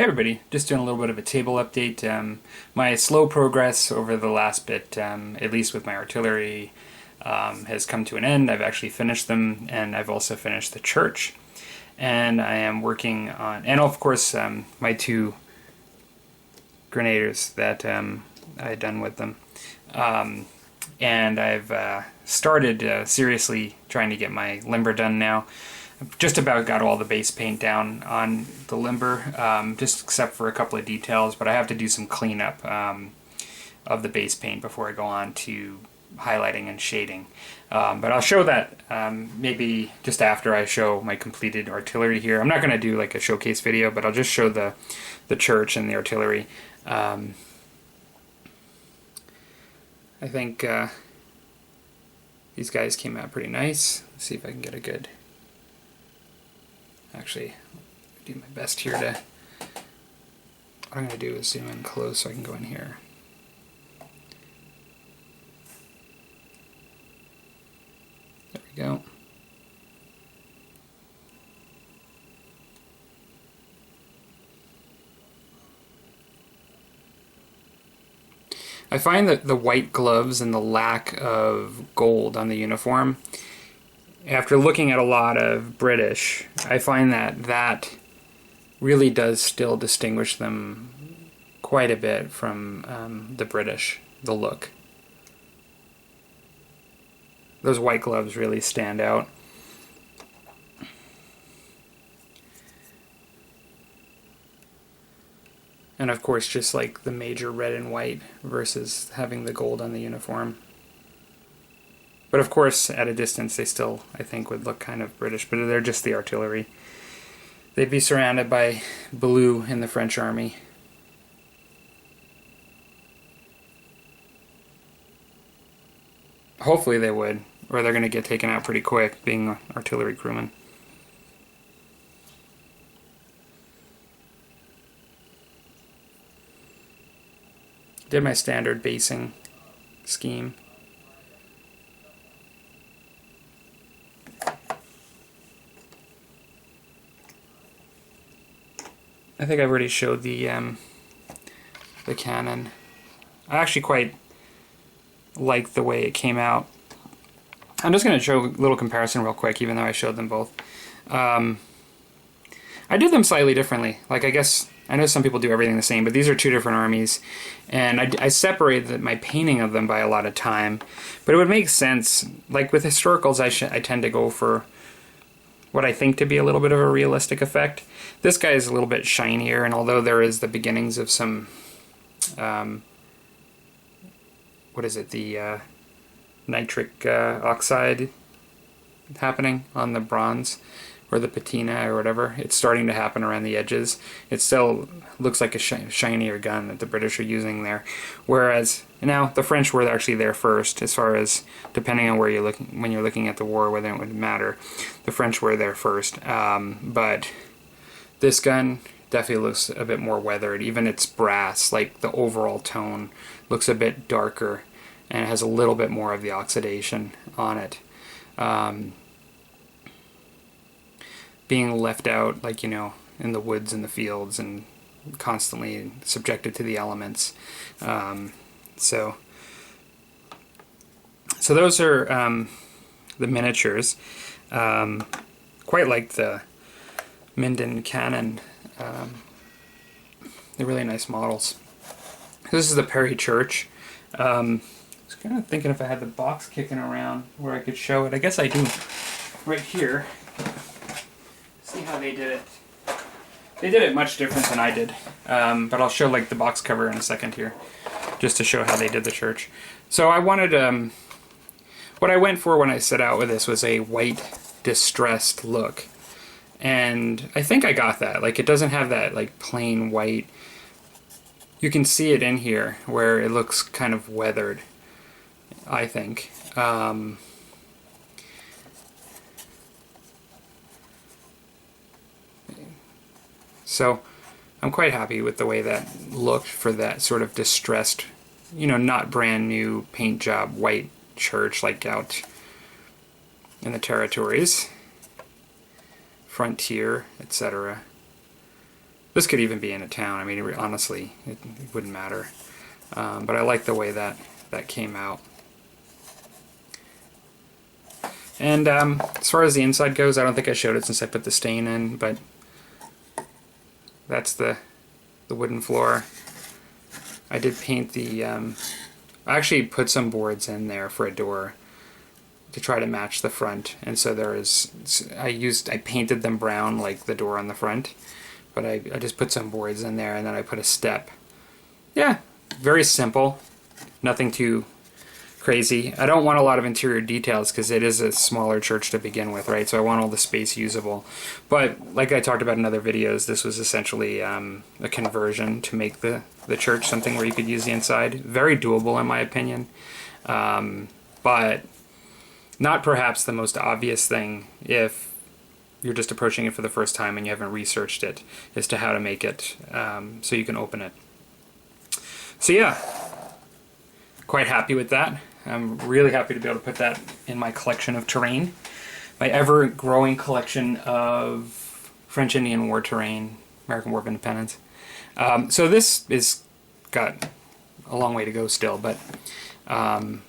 Hey everybody, just doing a little bit of a table update. My slow progress over the last bit, at least with my artillery, has come to an end. I've actually finished them, and I've also finished the church. And I am working on, and of course, my two grenadiers that I had done with them. And I've started seriously trying to get my limber done now. Just about got all the base paint down on the limber, just except for a couple of details, but I have to do some cleanup of the base paint before I go on to highlighting and shading. But I'll show that maybe just after I show my completed artillery here. I'm not going to do like a showcase video, but I'll just show the church and the artillery. I think these guys came out pretty nice. Let's see if I can get a good... Actually, do my best here to... What I'm going to do is zoom in close so I can go in here. There we go. I find that the white gloves and the lack of gold on the uniform, after looking at a lot of British, I find that that really does still distinguish them quite a bit from the British, the look. Those white gloves really stand out. And of course, just like the major red and white versus having the gold on the uniform. But of course, at a distance, they still, I think, would look kind of British, but they're just the artillery. They'd be surrounded by blue in the French army. Hopefully they would, or they're going to get taken out pretty quick, being artillery crewmen. Did my standard basing scheme. I think I've already showed the cannon. I actually quite like the way it came out. I'm just going to show a little comparison real quick, even though I showed them both. I did them slightly differently. Like, I guess, I know some people do everything the same, but these are two different armies, and I separated my painting of them by a lot of time. But it would make sense, like with historicals, I tend to go for what I think to be a little bit of a realistic effect. This guy is a little bit shinier, and although there is the beginnings of some, what is it, the nitric oxide happening on the bronze, or the patina or whatever, it's starting to happen around the edges. It still looks like a shinier gun that the British are using there. Whereas, now, the French were actually there first, as far as, depending on where you're looking, when you're looking at the war, whether it would matter. The French were there first. But this gun definitely looks a bit more weathered. Even its brass, like the overall tone, looks a bit darker, and it has a little bit more of the oxidation on it. Being left out, like, you know, in the woods and the fields and constantly subjected to the elements. So those are the miniatures. Quite like the Minden cannon. They're really nice models. This is the Perry Church. I was kind of thinking if I had the box kicking around where I could show it. I guess I do right here. See how they did it. They did it much different than I did, but I'll show like the box cover in a second here, just to show how they did the church. So I wanted, what I went for when I set out with this was a white distressed look, and I think I got that. Like, it doesn't have that like plain white. You can see it in here where it looks kind of weathered, I think. So I'm quite happy with the way that looked for that sort of distressed, you know, not brand new paint job white church like out in the territories, frontier, etc. This could even be in a town. I mean, honestly, it wouldn't matter. But I like the way that came out. And as far as the inside goes, I don't think I showed it since I put the stain in, but that's the wooden floor. I did paint the... I actually put some boards in there for a door to try to match the front, and so there is... I painted them brown like the door on the front, but I just put some boards in there, and then I put a step. Yeah, very simple. Nothing too crazy. I don't want a lot of interior details because it is a smaller church to begin with, right? So I want all the space usable. But like I talked about in other videos, this was essentially a conversion to make the church something where you could use the inside. Very doable in my opinion. But not perhaps the most obvious thing if you're just approaching it for the first time and you haven't researched it as to how to make it so you can open it. So yeah, quite happy with that. I'm really happy to be able to put that in my collection of terrain, my ever-growing collection of French Indian War terrain, American War of Independence. So this is got a long way to go still, but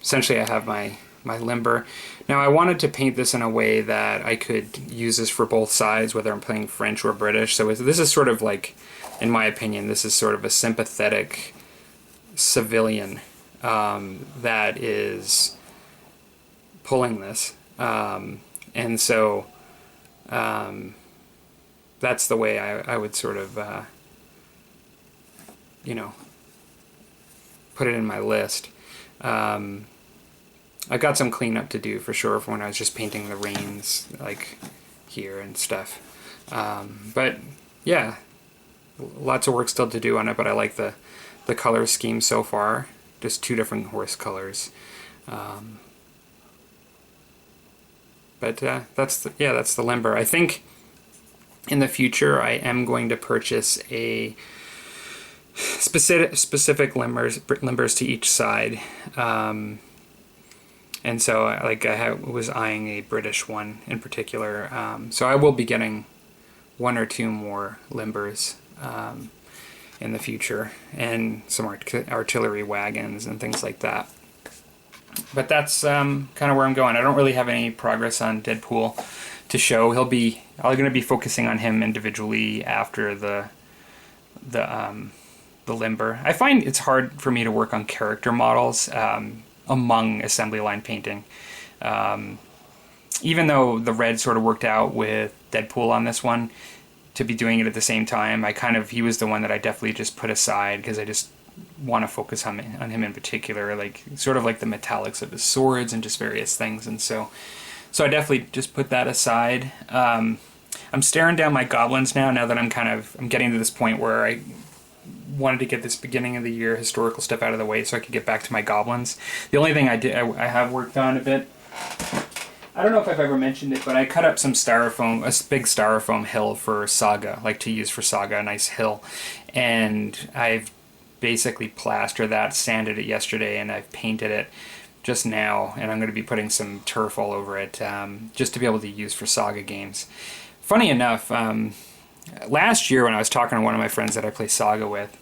essentially I have my limber. Now I wanted to paint this in a way that I could use this for both sides, whether I'm playing French or British. So this is sort of like, in my opinion, this is sort of a sympathetic civilian that is pulling this, and so that's the way I would sort of you know, put it in my list. I've got some cleanup to do for sure from when I was just painting the reins like here and stuff, but yeah, lots of work still to do on it, but I like the color scheme so far. Just two different horse colors, but that's the limber. I think in the future I am going to purchase a specific limbers to each side, and so I was eyeing a British one in particular. So I will be getting one or two more limbers in the future, and some artillery wagons and things like that. But that's kind of where I'm going. I don't really have any progress on Deadpool to show. I'm going to be focusing on him individually after the limber. I find it's hard for me to work on character models among assembly line painting. Even though the red sort of worked out with Deadpool on this one, to be doing it at the same time, he was the one that I definitely just put aside because I just want to focus on him in particular, like sort of like the metallics of his swords and just various things, and so I definitely just put that aside. I'm staring down my goblins now that I'm getting to this point where I wanted to get this beginning of the year historical stuff out of the way so I could get back to my goblins. The only thing I have worked on a bit, I don't know if I've ever mentioned it, but I cut up some styrofoam, a big styrofoam hill for Saga, like to use for Saga, a nice hill. And I've basically plastered that, sanded it yesterday, and I've painted it just now. And I'm going to be putting some turf all over it, just to be able to use for Saga games. Funny enough, last year when I was talking to one of my friends that I play Saga with,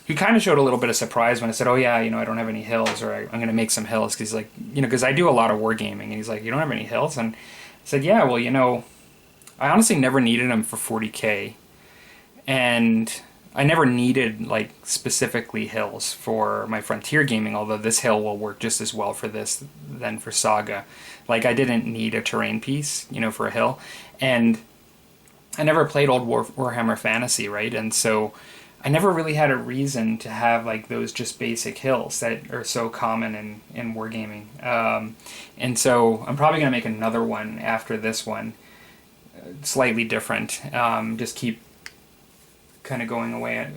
he kind of showed a little bit of surprise when I said, oh yeah, I don't have any hills, or I'm going to make some hills, because he's like, because I do a lot of wargaming, and he's like, you don't have any hills? And I said, yeah, well, I honestly never needed them for 40k, and I never needed, like, specifically hills for my Frontier gaming, although this hill will work just as well for this than for Saga. Like, I didn't need a terrain piece, for a hill, and I never played old Warhammer Fantasy, right? And so I never really had a reason to have like those just basic hills that are so common in wargaming. And so I'm probably going to make another one after this one, slightly different. Just keep kind of going away,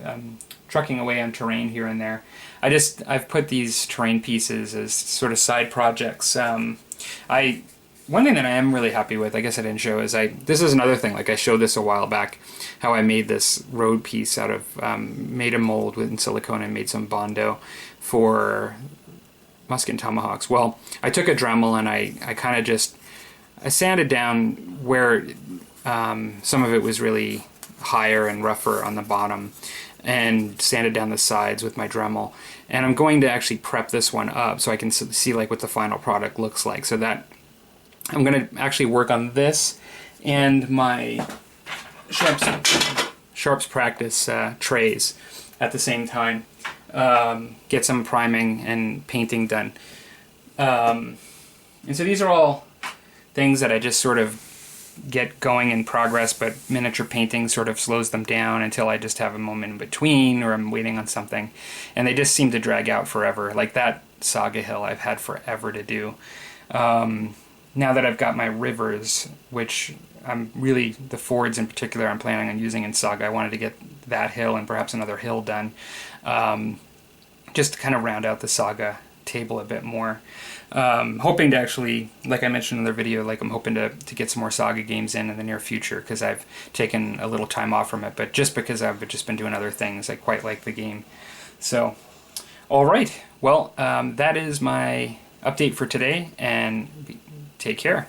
trucking away on terrain here and there. I've put these terrain pieces as sort of side projects. One thing that I am really happy with, I guess I didn't show, is this is another thing, like I showed this a while back, how I made this road piece out of, made a mold in silicone and made some Bondo for musket and tomahawks. Well, I took a Dremel and I kind of I sanded down where some of it was really higher and rougher on the bottom, and sanded down the sides with my Dremel. And I'm going to actually prep this one up so I can see like what the final product looks like. So that I'm going to actually work on this and my Sharps Practice trays at the same time. Get some priming and painting done. And so these are all things that I just sort of get going in progress, but miniature painting sort of slows them down until I just have a moment in between or I'm waiting on something. And they just seem to drag out forever. Like that Saga Hill I've had forever to do. Now that I've got my rivers, which I'm really, the Fords in particular I'm planning on using in Saga, I wanted to get that hill and perhaps another hill done. Just to kind of round out the Saga table a bit more. Hoping to actually, like I mentioned in the video, like I'm hoping to get some more Saga games in the near future, because I've taken a little time off from it, but just because I've just been doing other things. I quite like the game. So, alright, well, that is my update for today, and take care.